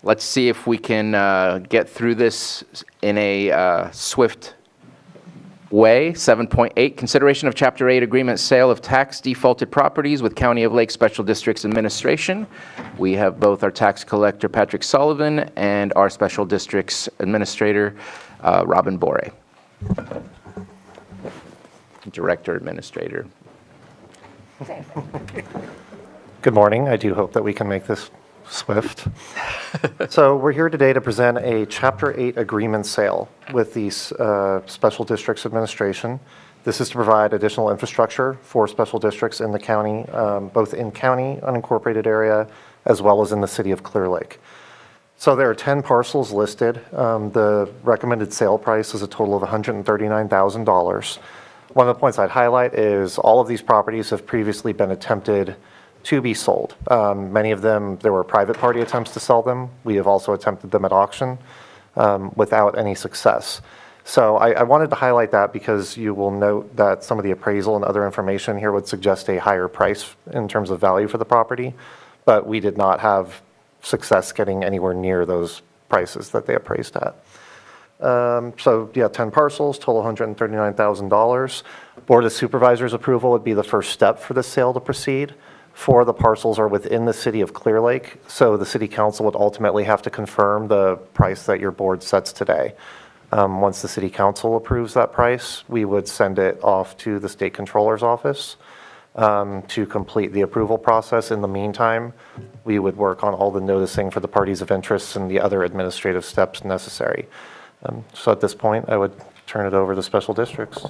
Let's see if we can get through this in a swift way. 7.8, consideration of Chapter 8 agreement sale of tax defaulted properties with County of Lake Special Districts Administration. We have both our tax collector, Patrick Sullivan, and our Special Districts Administrator, Robin Bore. Director Administrator. Good morning. I do hope that we can make this swift. So we're here today to present a Chapter 8 agreement sale with the Special Districts Administration. This is to provide additional infrastructure for special districts in the county, both in county unincorporated area as well as in the city of Clear Lake. So there are 10 parcels listed. The recommended sale price is a total of $139,000. One of the points I'd highlight is all of these properties have previously been attempted to be sold. Many of them, there were private party attempts to sell them. We have also attempted them at auction without any success. So I wanted to highlight that because you will note that some of the appraisal and other information here would suggest a higher price in terms of value for the property, but we did not have success getting anywhere near those prices that they appraised at. So yeah, 10 parcels, total $139,000. Board of Supervisors approval would be the first step for the sale to proceed. 4 of the parcels are within the city of Clear Lake, so the city council would ultimately have to confirm the price that your board sets today. Once the city council approves that price, we would send it off to the state controller's office to complete the approval process. In the meantime, we would work on all the noticing for the parties of interest and the other administrative steps necessary. So at this point, I would turn it over to special districts.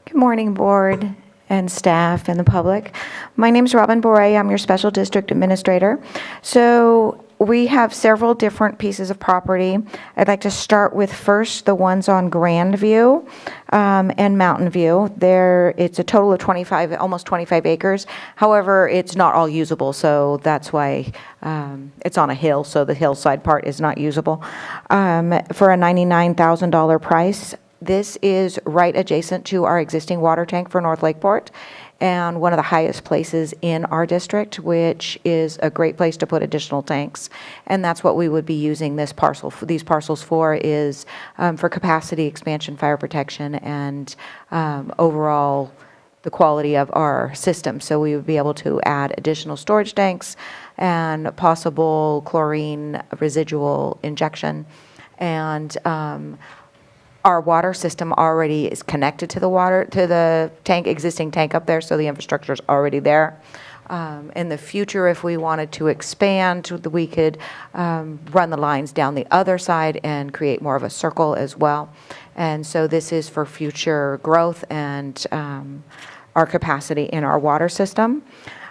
Good morning, board and staff and the public. My name is Robin Bore. I'm your special district administrator. So we have several different pieces of property. I'd like to start with first the ones on Grandview and Mountain View. It's a total of 25, almost 25 acres. However, it's not all usable, so that's why it's on a hill, so the hillside part is not usable. For a $99,000 price. This is right adjacent to our existing water tank for North Lakeport and one of the highest places in our district, which is a great place to put additional tanks. And that's what we would be using these parcels for is for capacity expansion, fire protection, and overall the quality of our system. So we would be able to add additional storage tanks and possible chlorine residual injection. And our water system already is connected to the existing tank up there, so the infrastructure is already there. In the future, if we wanted to expand, we could run the lines down the other side and create more of a circle as well. And so this is for future growth and our capacity in our water system.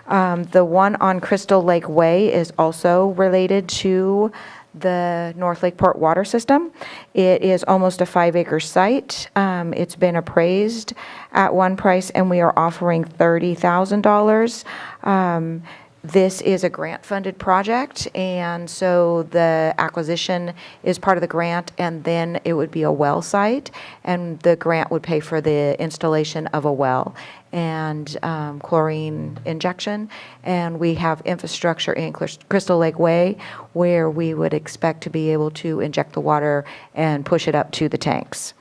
The one on Crystal Lake Way is also related to the North Lakeport water system. It is almost a 5-acre site. It's been appraised at one price, and we are offering $30,000. This is a grant-funded project, and so the acquisition is part of the grant, and then it would be a well site, and the grant would pay for the installation of a well and chlorine injection. And we have infrastructure in Crystal Lake Way where we would expect to be able to inject the water and push it up to the tanks.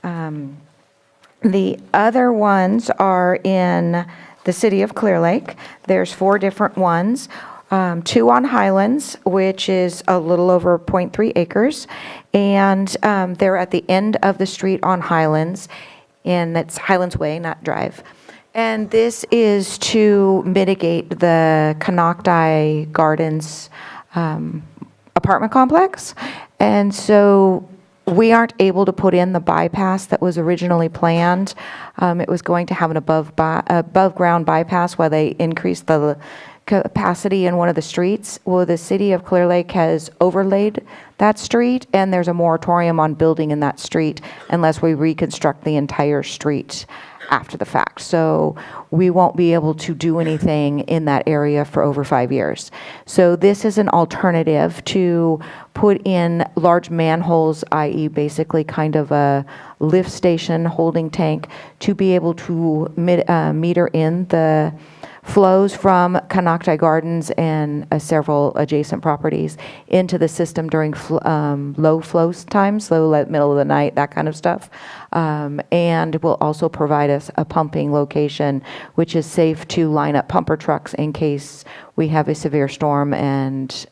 The other ones are in the city of Clear Lake. There's 4 different ones. 2 on Highlands, which is a little over 0.3 acres. And they're at the end of the street on Highlands, and it's Highlands Way, not Drive. And this is to mitigate the Canocti Gardens apartment complex. And so we aren't able to put in the bypass that was originally planned. It was going to have an above ground bypass while they increased the capacity in one of the streets. Well, the city of Clear Lake has overlaid that street, and there's a moratorium on building in that street unless we reconstruct the entire street after the fact. So we won't be able to do anything in that area for over 5 years. So this is an alternative to put in large manholes, i.e. basically kind of a lift station holding tank to be able to meter in the flows from Canocti Gardens and several adjacent properties into the system during low flow times, middle of the night, that kind of stuff. And will also provide us a pumping location, which is safe to line up pumper trucks in case we have a severe storm and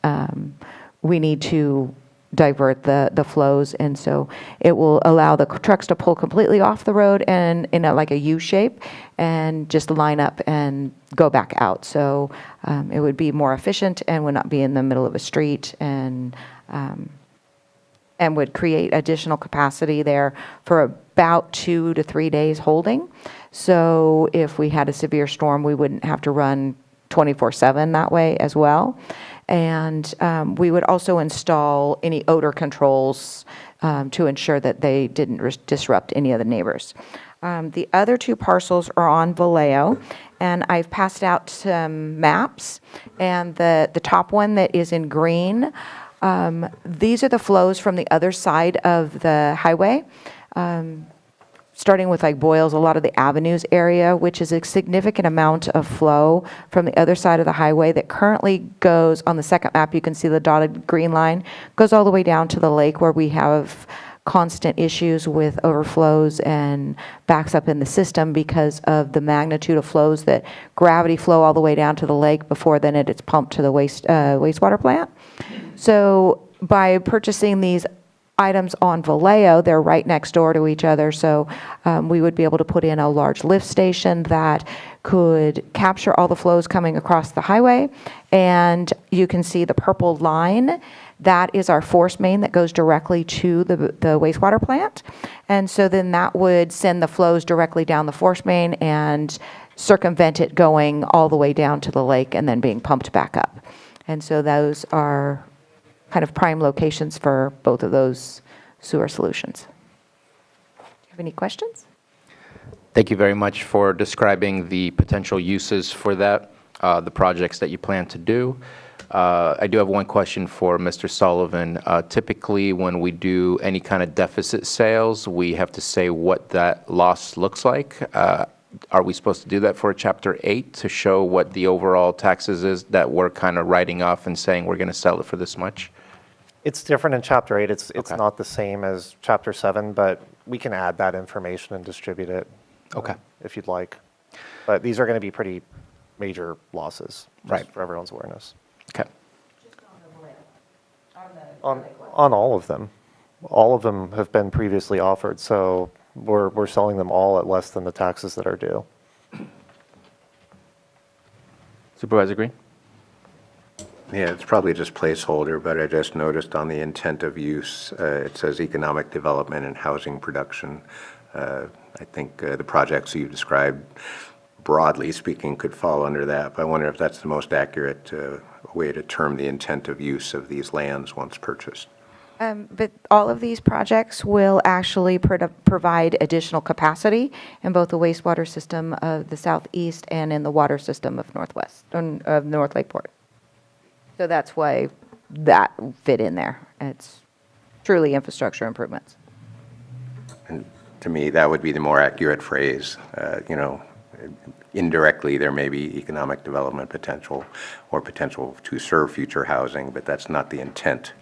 we need to divert the flows. And so it will allow the trucks to pull completely off the road and in like a U shape and just line up and go back out. So it would be more efficient and would not be in the middle of a street and would create additional capacity there for about 2 to 3 days holding. So if we had a severe storm, we wouldn't have to run 24/7 that way as well. And we would also install any odor controls to ensure that they didn't disrupt any of the neighbors. The other 2 parcels are on Vallejo, and I've passed out some maps. And the top one that is in green, these are the flows from the other side of the highway. Starting with like Boyles, a lot of the avenues area, which is a significant amount of flow from the other side of the highway that currently goes on the second map. You can see the dotted green line goes all the way down to the lake where we have constant issues with overflows and backs up in the system because of the magnitude of flows that gravity flow all the way down to the lake before then it's pumped to the wastewater plant. So by purchasing these items on Vallejo, they're right next door to each other, so we would be able to put in a large lift station that could capture all the flows coming across the highway. And you can see the purple line, that is our force main that goes directly to the wastewater plant. And so then that would send the flows directly down the force main and circumvent it going all the way down to the lake and then being pumped back up. And so those are kind of prime locations for both of those sewer solutions. Do you have any questions? Thank you very much for describing the potential uses for that, the projects that you plan to do. I do have one question for Mr. Sullivan. Typically, when we do any kind of deficit sales, we have to say what that loss looks like. Are we supposed to do that for a Chapter 8 to show what the overall taxes is that we're kind of writing off and saying we're going to sell it for this much? It's different in Chapter 8. It's Okay. not the same as Chapter 7, but we can add that information and distribute it Okay. if you'd like. But these are going to be pretty major losses, just Right. for everyone's awareness. Okay. On all of them. All of them have been previously offered, so we're selling them all at less than the taxes that are due. Supervisor Green? Yeah, it's probably just placeholder, but I just noticed on the intent of use, it says economic development and housing production. I think the projects you described, broadly speaking, could fall under that, but I wonder if that's the most accurate way to term the intent of use of these lands once purchased. But all of these projects will actually provide additional capacity in both the wastewater system of the southeast and in the water system of of North Lakeport. So that's why that fit in there. It's truly infrastructure improvements. And to me, that would be the more accurate phrase. Indirectly, there may be economic development potential or potential to serve future housing, but that's not the intent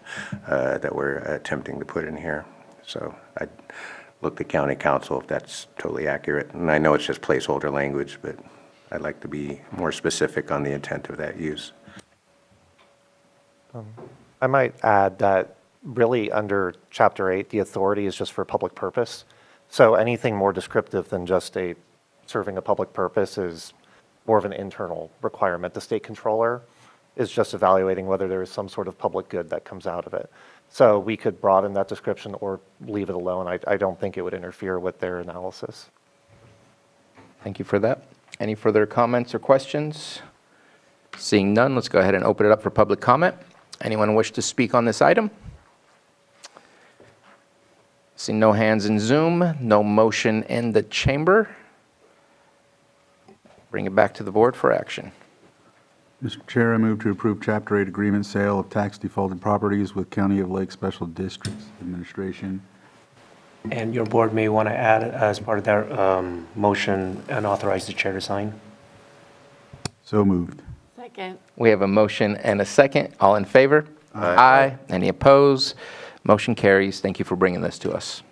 that we're attempting to put in here. So I'd look to county council if that's totally accurate. And I know it's just placeholder language, but I'd like to be more specific on the intent of that use. I might add that really under Chapter 8, the authority is just for public purpose. So anything more descriptive than just serving a public purpose is more of an internal requirement. The state controller is just evaluating whether there is some sort of public good that comes out of it. So we could broaden that description or leave it alone. I don't think it would interfere with their analysis. Thank you for that. Any further comments or questions? Seeing none, let's go ahead and open it up for public comment. Anyone wish to speak on this item? Seeing no hands in Zoom, no motion in the chamber. Bring it back to the board for action. Mr. Chair, I move to approve Chapter 8 agreement sale of tax defaulted properties with County of Lake Special Districts Administration. And your board may want to add as part of their motion and authorize the chair to sign. So moved. Second. We have a motion and a second. All in favor? Aye. Any opposed? Motion carries. Thank you for bringing this to us.